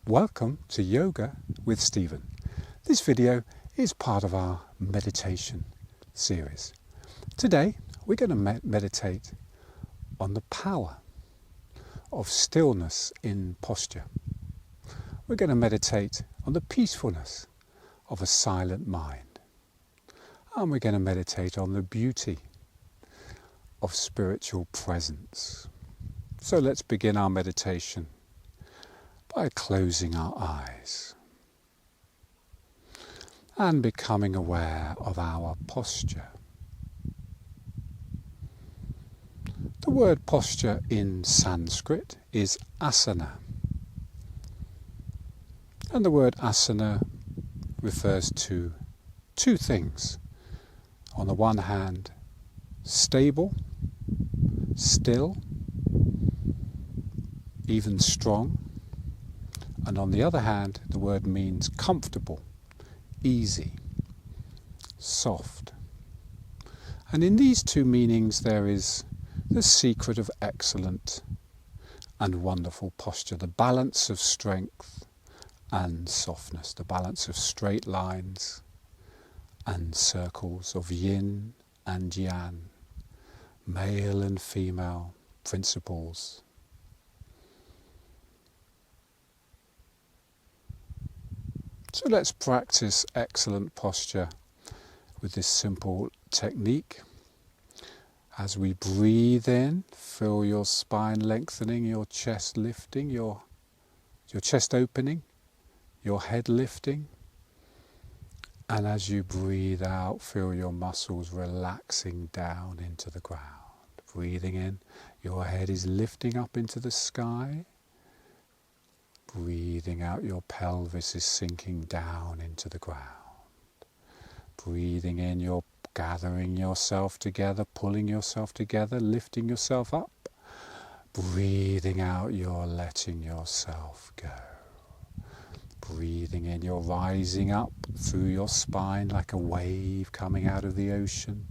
Welcome to Yoga with Stephen. This video is part of our meditation series. Today we're going to meditate on the power of stillness in posture. We're going to meditate on the peacefulness of a silent mind. And we're going to meditate on the beauty of spiritual presence. So let's begin our meditation by closing our eyes and becoming aware of our posture. The word posture in Sanskrit is asana. And the word asana refers to two things. On the one hand, stable, still, even strong. And on the other hand, the word means comfortable, easy, soft. And in these two meanings there is the secret of excellent and wonderful posture, the balance of strength and softness, the balance of straight lines and circles, of yin and yang, male and female principles. So let's practice excellent posture with this simple technique. As we breathe in, feel your spine lengthening, your chest lifting, your chest opening, your head lifting. And as you breathe out, feel your muscles relaxing down into the ground. Breathing in, your head is lifting up into the sky. Breathing out, your pelvis is sinking down into the ground. Breathing in, you're gathering yourself together, pulling yourself together, lifting yourself up. Breathing out, you're letting yourself go. Breathing in, you're rising up through your spine like a wave coming out of the ocean.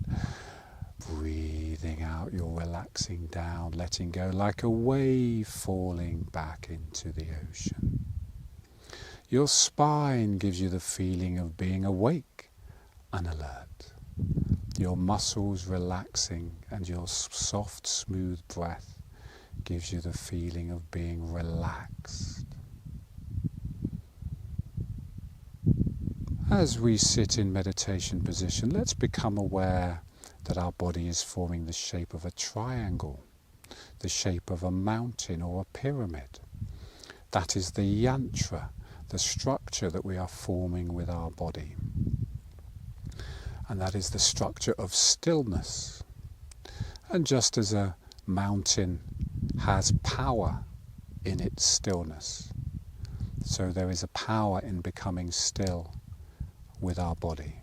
Breathing out, you're relaxing down, letting go like a wave falling back into the ocean. Your spine gives you the feeling of being awake and alert. Your muscles relaxing and your soft, smooth breath gives you the feeling of being relaxed. As we sit in meditation position, let's become aware that our body is forming the shape of a triangle, the shape of a mountain or a pyramid. That is the yantra, the structure that we are forming with our body. And that is the structure of stillness. And just as a mountain has power in its stillness, so there is a power in becoming still with our body.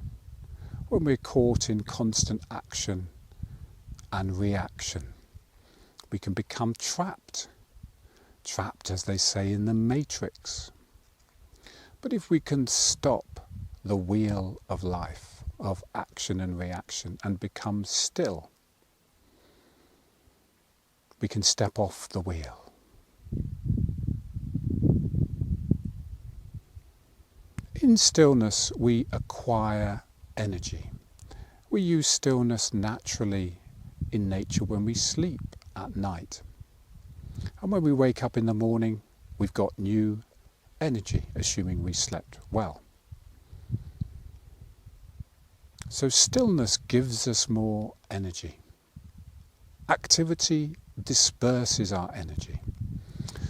When we're caught in constant action and reaction, we can become trapped, as they say in the Matrix. But if we can stop the wheel of life, of action and reaction, and become still, we can step off the wheel. In stillness, we acquire energy. We use stillness naturally in nature when we sleep at night. And when we wake up in the morning, we've got new energy, assuming we slept well. So stillness gives us more energy. Activity disperses our energy.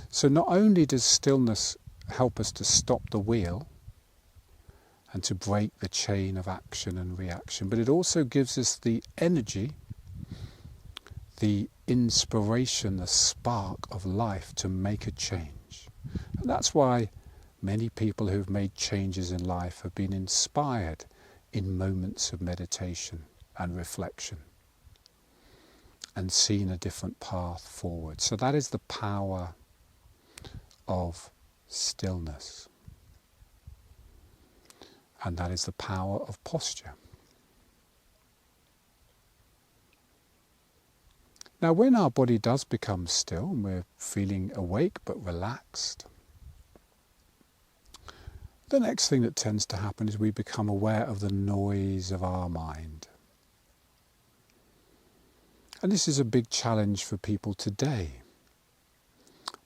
So not only does stillness help us to stop the wheel, and to break the chain of action and reaction, but it also gives us the energy, the inspiration, the spark of life to make a change. And that's why many people who've made changes in life have been inspired in moments of meditation and reflection and seen a different path forward. So that is the power of stillness. And that is the power of posture. Now, when our body does become still and we're feeling awake but relaxed, The next thing that tends to happen is we become aware of the noise of our mind. And this is a big challenge for people today,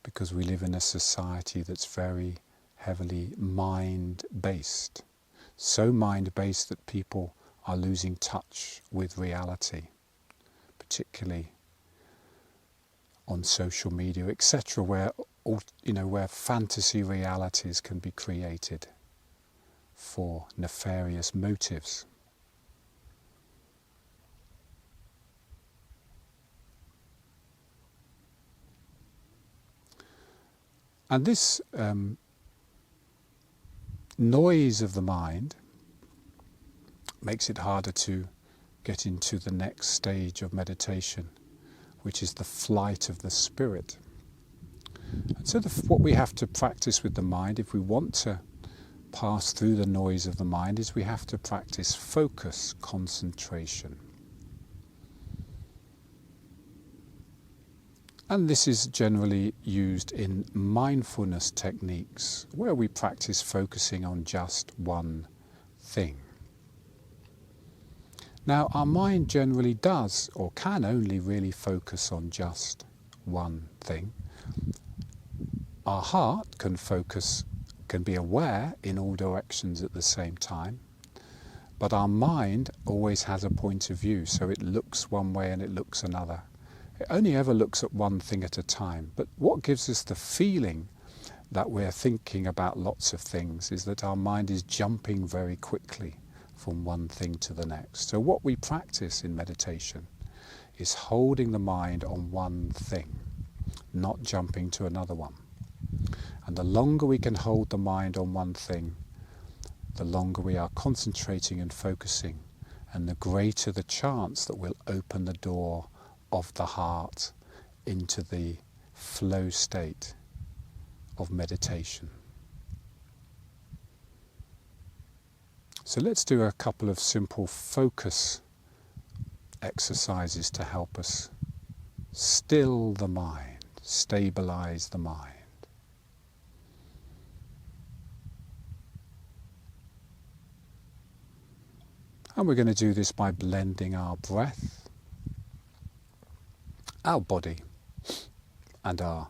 because we live in a society that's very heavily mind-based. So mind-based that people are losing touch with reality, particularly on social media, etc., where fantasy realities can be created for nefarious motives. And this noise of the mind makes it harder to get into the next stage of meditation, which is the flight of the spirit. And so what we have to practice with the mind, if we want to pass through the noise of the mind, is we have to practice focus, concentration. And this is generally used in mindfulness techniques, where we practice focusing on just one thing. Now, our mind generally does, or can only really focus on just one thing. Our heart can be aware in all directions at the same time, but our mind always has a point of view, so it looks one way and it looks another. It only ever looks at one thing at a time, but what gives us the feeling that we're thinking about lots of things is that our mind is jumping very quickly from one thing to the next. So what we practice in meditation is holding the mind on one thing, not jumping to another one. And the longer we can hold the mind on one thing, the longer we are concentrating and focusing, and the greater the chance that we'll open the door of the heart into the flow state of meditation. So let's do a couple of simple focus exercises to help us still the mind, stabilize the mind. And we're going to do this by blending our breath, our body, and our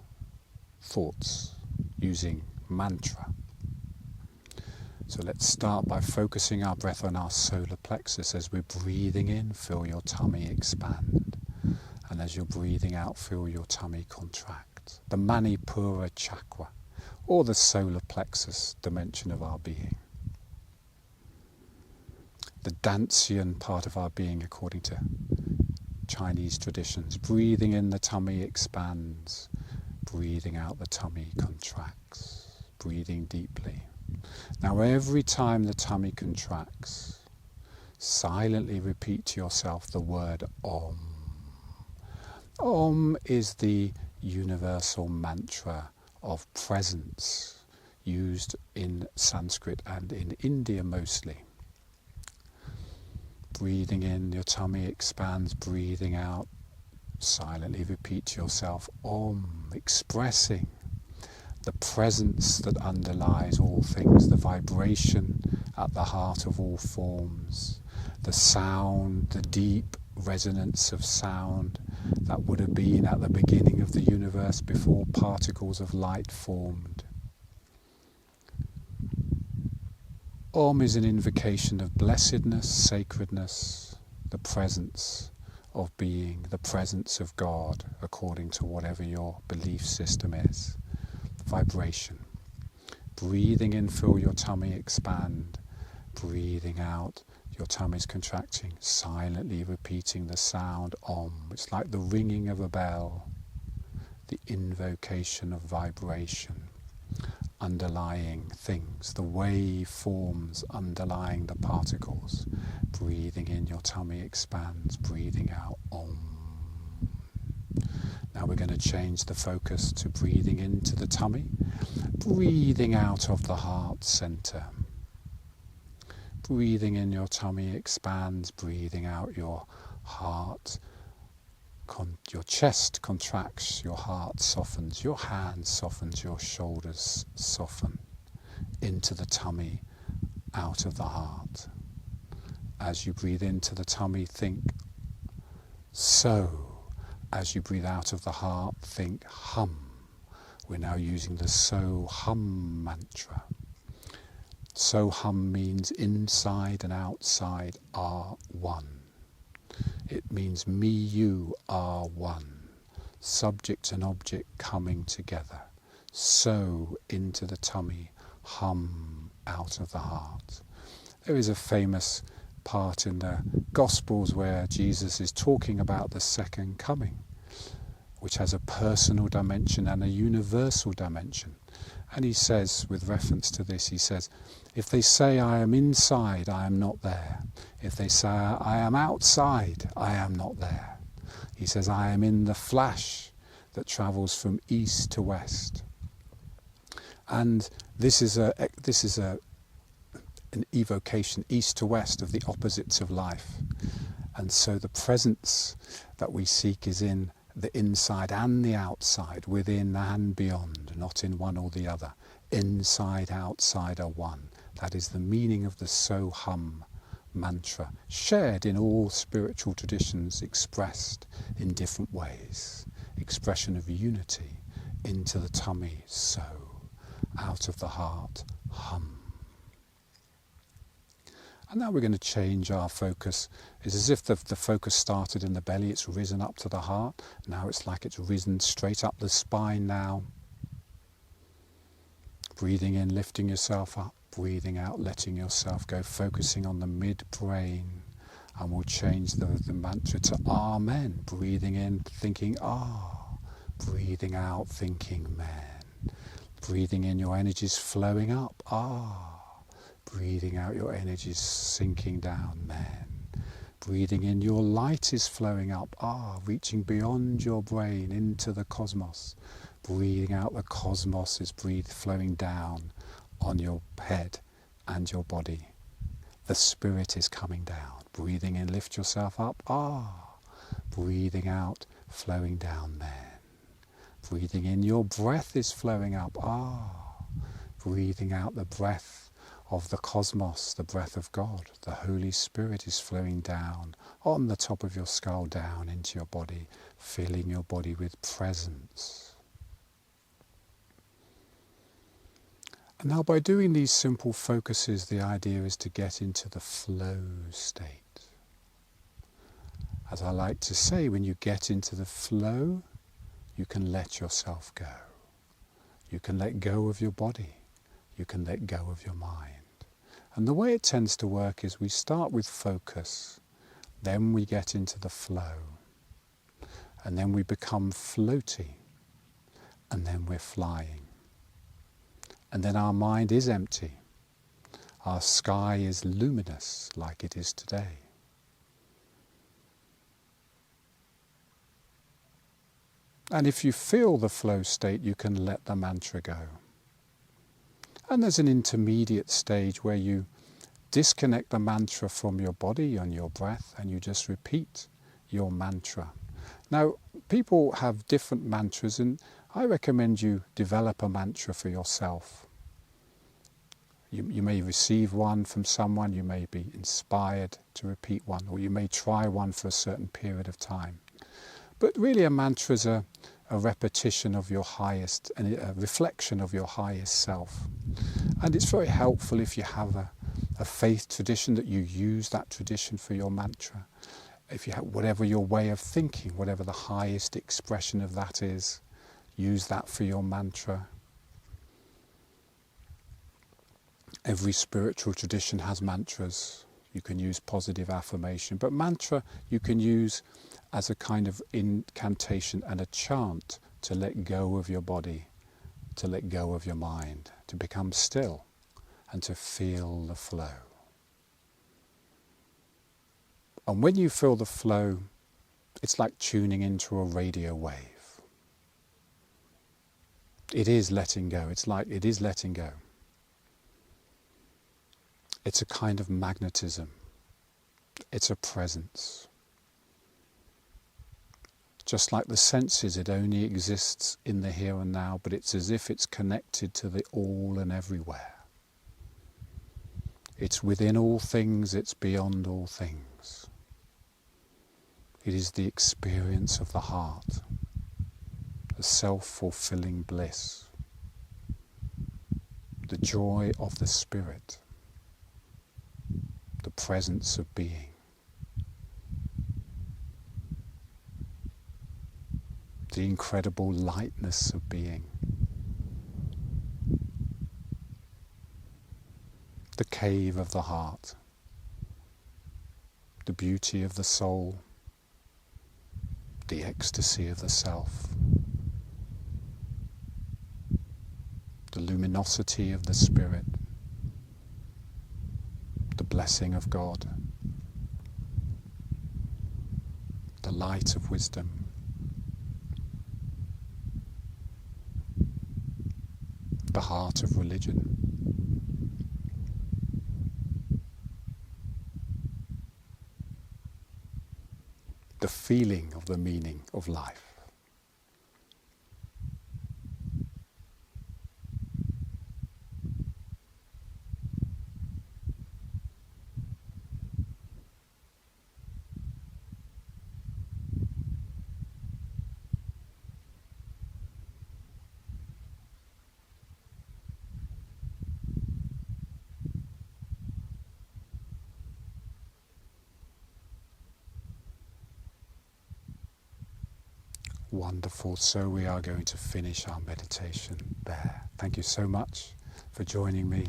thoughts using mantra. So let's start by focusing our breath on our solar plexus. As we're breathing in, feel your tummy expand. And as you're breathing out, feel your tummy contract. The Manipura chakra, or the solar plexus dimension of our being. The Dancian part of our being, according to Chinese traditions. Breathing in, the tummy expands. Breathing out, the tummy contracts. Breathing deeply. Now every time the tummy contracts, silently repeat to yourself the word Om. Om is the universal mantra of presence, used in Sanskrit and in India mostly. Breathing in, your tummy expands. Breathing out, silently repeat to yourself Om, expressing the presence that underlies all things, the vibration at the heart of all forms, the sound, the deep resonance of sound that would have been at the beginning of the universe before particles of light formed. Om is an invocation of blessedness, sacredness, the presence of being, the presence of God, according to whatever your belief system is. Vibration. Breathing in, feel your tummy expand. Breathing out, your tummy's contracting. Silently repeating the sound Om. It's like the ringing of a bell, the invocation of vibration, underlying things, the wave forms underlying the particles. Breathing in, your tummy expands. Breathing out Om. Now we're going to change the focus to breathing into the tummy, breathing out of the heart center. Breathing in, your tummy expands. Breathing out, your heart, your chest contracts, your heart softens, your hands softens, your shoulders soften. into the tummy, out of the heart. As you breathe into the tummy, think so. As you breathe out of the heart, think hum. We're now using the Soham mantra. Soham means inside and outside are one. It means me, you are one. Subject and object coming together. So into the tummy, hum out of the heart. There is a famous part in the Gospels where Jesus is talking about the second coming, which has a personal dimension and a universal dimension. And he says, with reference to this, he says, if they say I am inside, I am not there. If they say I am outside, I am not there. He says, I am in the flash that travels from east to west. And this is an evocation, east to west, of the opposites of life. And so the presence that we seek is in the inside and the outside, within and beyond, not in one or the other. Inside, outside are one. That is the meaning of the Soham mantra, shared in all spiritual traditions, expressed in different ways. Expression of unity, into the tummy, so, out of the heart, hum. And now we're going to change our focus. It's as if the focus started in the belly, it's risen up to the heart. Now it's like it's risen straight up the spine now. Breathing in, lifting yourself up. Breathing out, letting yourself go. Focusing on the mid-brain. And we'll change the mantra to Amen. Breathing in, thinking Ah. Breathing out, thinking Man. Breathing in, your energy's flowing up. Ah. Breathing out, your energy's sinking down, Man. Breathing in, your light is flowing up, reaching beyond your brain into the cosmos. Breathing out, the cosmos is flowing down on your head and your body. The spirit is coming down. Breathing in, lift yourself up, Breathing out, flowing down, Man. Breathing in, your breath is flowing up, Breathing out, the breath of the cosmos, the breath of God, the Holy Spirit is flowing down on the top of your skull, down into your body, filling your body with presence. And now by doing these simple focuses, the idea is to get into the flow state. As I like to say, when you get into the flow, you can let yourself go. You can let go of your body. You can let go of your mind. And the way it tends to work is we start with focus, then we get into the flow, and then we become floaty, and then we're flying. And then our mind is empty. Our sky is luminous like it is today. And if you feel the flow state, you can let the mantra go. And there's an intermediate stage where you disconnect the mantra from your body and your breath, and you just repeat your mantra. Now, people have different mantras, and I recommend you develop a mantra for yourself. You may receive one from someone, you may be inspired to repeat one, or you may try one for a certain period of time. But really a mantra is a repetition of your highest, and a reflection of your highest self. And it's very helpful if you have a faith tradition, that you use that tradition for your mantra. If you have whatever your way of thinking, whatever the highest expression of that is, use that for your mantra. Every spiritual tradition has mantras. You can use positive affirmation, but mantra you can use as a kind of incantation and a chant to let go of your body, to let go of your mind, to become still and to feel the flow. And when you feel the flow, it's like tuning into a radio wave. It is letting go. It is letting go. It's a kind of magnetism. It's a presence. Just like the senses, it only exists in the here and now, but it's as if it's connected to the all and everywhere. It's within all things, it's beyond all things. It is the experience of the heart, a self-fulfilling bliss, the joy of the spirit, the presence of being. The incredible lightness of being. The cave of the heart. The beauty of the soul. The ecstasy of the self. The luminosity of the spirit. The blessing of God. The light of wisdom. The heart of religion. The feeling of the meaning of life. Wonderful. So we are going to finish our meditation there. Thank you so much for joining me.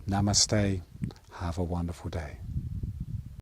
Namaste. Have a wonderful day.